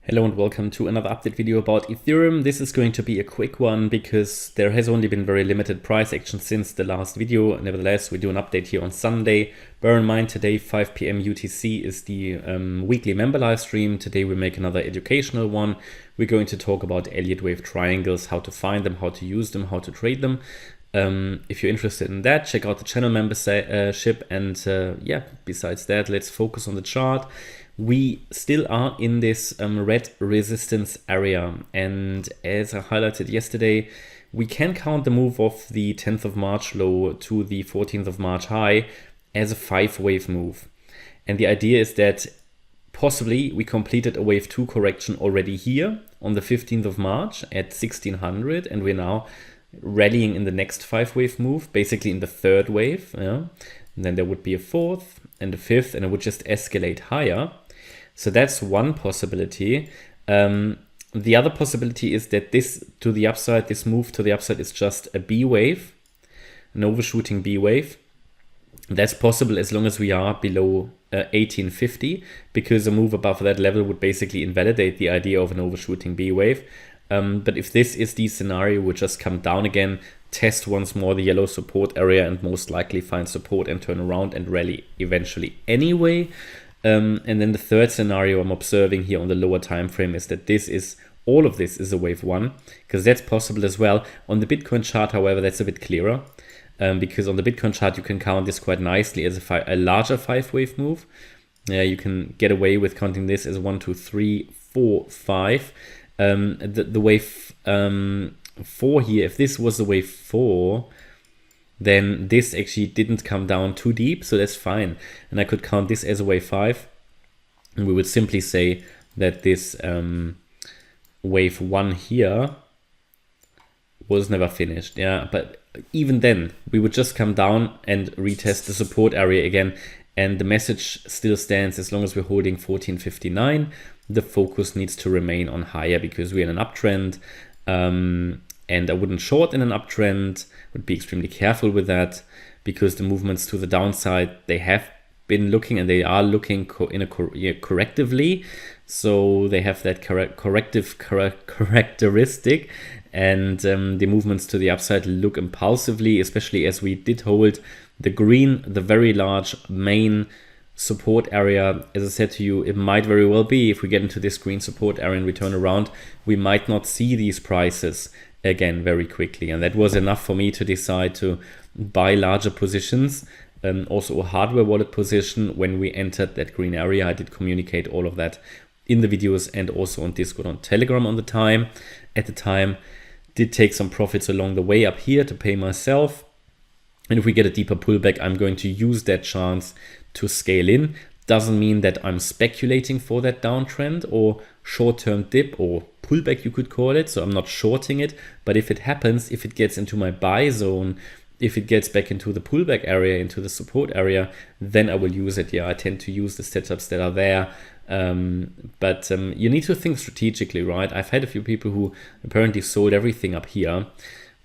Hello and welcome to another update video about Ethereum. This is going to be a quick one because there has only been very limited price action since the last video. Nevertheless, we do an update here on Sunday. Bear in mind today 5 p.m. UTC is the weekly member live stream. Today we make another educational one. We're going to talk about Elliott Wave triangles, how to find them, how to use them, how to trade them. If you're interested in that, check out the channel membership. And yeah, besides that, let's focus on the chart. We still are in this red resistance area, and as I highlighted yesterday, we can count the move of the 10th of March low to the 14th of March high as a 5-wave move. And the idea is that possibly we completed a wave 2 correction already here on the 15th of March at 1600, and we're now rallying in the next 5-wave move, basically in the third wave. Yeah? And then there would be a fourth and a fifth, and it would just escalate higher. So that's one possibility. The other possibility is that this move to the upside is just a B wave, an overshooting B wave. That's possible as long as we are below 1850, because a move above that level would basically invalidate the idea of an overshooting B wave. But if this is the scenario, we'll just come down again, test once more the yellow support area, and most likely find support and turn around and rally eventually anyway. And then the third scenario I'm observing here on the lower time frame is that all of this is a wave 1, because that's possible as well. On the Bitcoin chart, however, that's a bit clearer, because on the Bitcoin chart you can count this quite nicely as a larger 5-wave move. You can get away with counting this as 1, 2, 3, 4, 5. The wave 4 here, if this was the wave 4, then this actually didn't come down too deep, so that's fine. And I could count this as a wave 5, and we would simply say that this wave 1 here was never finished. Yeah, but even then, we would just come down and retest the support area again, and the message still stands. As long as we're holding 1459, the focus needs to remain on higher, because we're in an uptrend. And I wouldn't short in an uptrend, would be extremely careful with that, because the movements to the downside, they have been looking, and they are looking correctively. So they have that corrective characteristic, and the movements to the upside look impulsively, especially as we did hold the green, the very large main support area. As I said to you, it might very well be, if we get into this green support area and we turn around, we might not see these prices again very quickly. And that was enough for me to decide to buy larger positions, also a hardware wallet position when we entered that green area. I did communicate all of that in the videos and also on Discord, on Telegram at the time. Did take some profits along the way up here to pay myself. And if we get a deeper pullback, I'm going to use that chance to scale in. Doesn't mean that I'm speculating for that downtrend or short-term dip or pullback, you could call it. So I'm not shorting it, but if it happens, if it gets into my buy zone, if it gets back into the pullback area, into the support area, then I will use it. Yeah, I tend to use the setups that are there. But you need to think strategically, right? I've had a few people who apparently sold everything up here.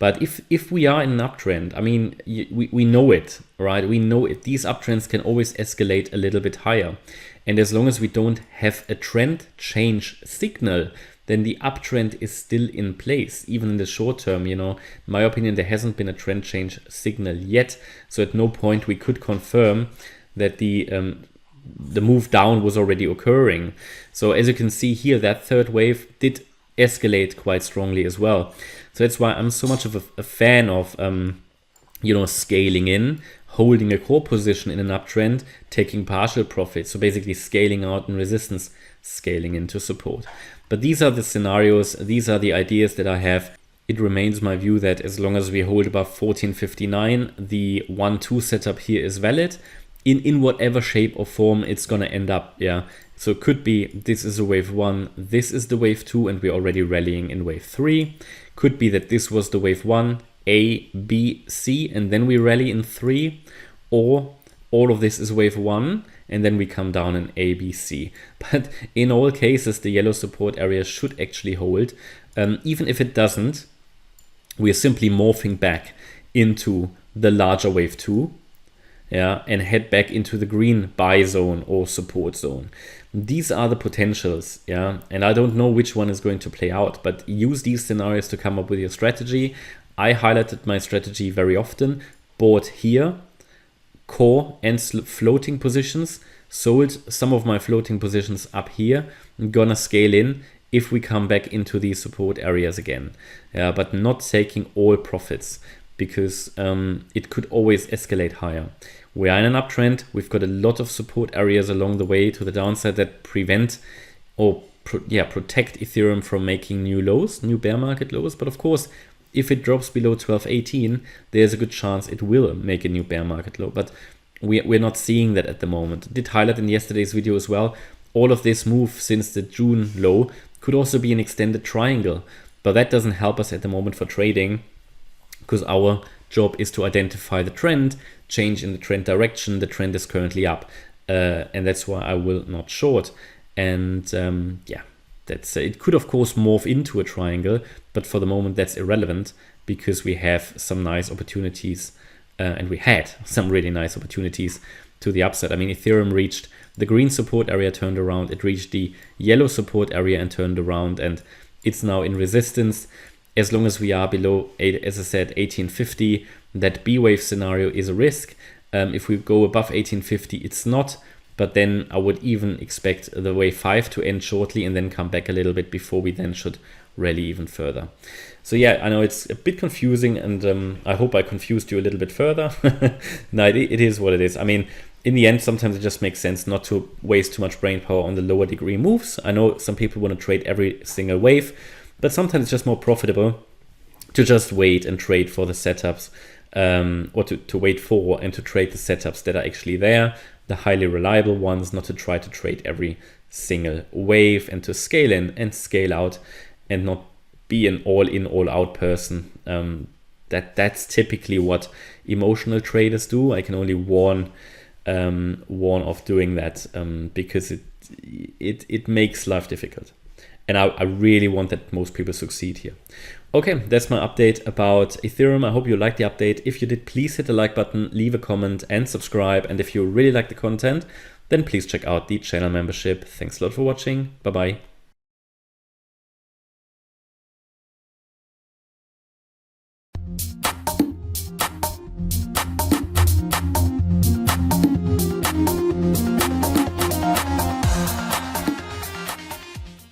But if we are in an uptrend, I mean, we know it, right? We know it. These uptrends can always escalate a little bit higher. And as long as we don't have a trend change signal, then the uptrend is still in place, even in the short term. You know, in my opinion, there hasn't been a trend change signal yet. So at no point we could confirm that the move down was already occurring. So as you can see here, that third wave did escalate quite strongly as well. So that's why I'm so much of a fan of, scaling in, holding a core position in an uptrend, taking partial profits. So basically scaling out in resistance, scaling into support. But these are the scenarios. These are the ideas that I have. It remains my view that as long as we hold above 1459, the 1-2 setup here is valid in whatever shape or form it's going to end up. Yeah. So it could be this is a wave 1, this is the wave 2, and we're already rallying in wave 3. Could be that this was the wave 1, A, B, C, and then we rally in 3. Or all of this is wave 1, and then we come down in A, B, C. But in all cases, the yellow support area should actually hold. Even if it doesn't, we are simply morphing back into the larger wave 2. yeah, and head back into the green buy zone or support zone. These are the potentials, yeah, and I don't know which one is going to play out, but use these scenarios to come up with your strategy. I highlighted my strategy very often, bought here, core and floating positions, sold some of my floating positions up here. I'm gonna scale in if we come back into these support areas again, yeah, but not taking all profits, because it could always escalate higher. We are in an uptrend. We've got a lot of support areas along the way to the downside that prevent or protect Ethereum from making new lows, new bear market lows. But of course, if it drops below 1218, there's a good chance it will make a new bear market low. But we're not seeing that at the moment. I did highlight in yesterday's video as well, all of this move since the June low could also be an extended triangle. But that doesn't help us at the moment for trading, because our job is to identify the trend, change in the trend direction. The trend is currently up, and that's why I will not short. And that's it. Could of course morph into a triangle, but for the moment that's irrelevant, because we have some nice opportunities, and we had some really nice opportunities to the upside. I mean, Ethereum reached the green support area, turned around. It reached the yellow support area and turned around, and it's now in resistance. As long as we are below, as I said, 1850, that B-wave scenario is a risk. If we go above 1850, it's not. But then I would even expect the wave 5 to end shortly and then come back a little bit before we then should rally even further. So yeah, I know it's a bit confusing, and I hope I confused you a little bit further. No, it is what it is. I mean, in the end, sometimes it just makes sense not to waste too much brain power on the lower degree moves. I know some people want to trade every single wave, but sometimes it's just more profitable to just wait and trade for the setups, or to wait for and to trade the setups that are actually there, the highly reliable ones, not to try to trade every single wave, and to scale in and scale out and not be an all-in, all-out person. That's typically what emotional traders do. I can only warn of doing that, because it makes life difficult. And I really want that most people succeed here. Okay, that's my update about Ethereum. I hope you liked the update. If you did, please hit the like button, leave a comment and subscribe. And if you really like the content, then please check out the channel membership. Thanks a lot for watching. Bye-bye.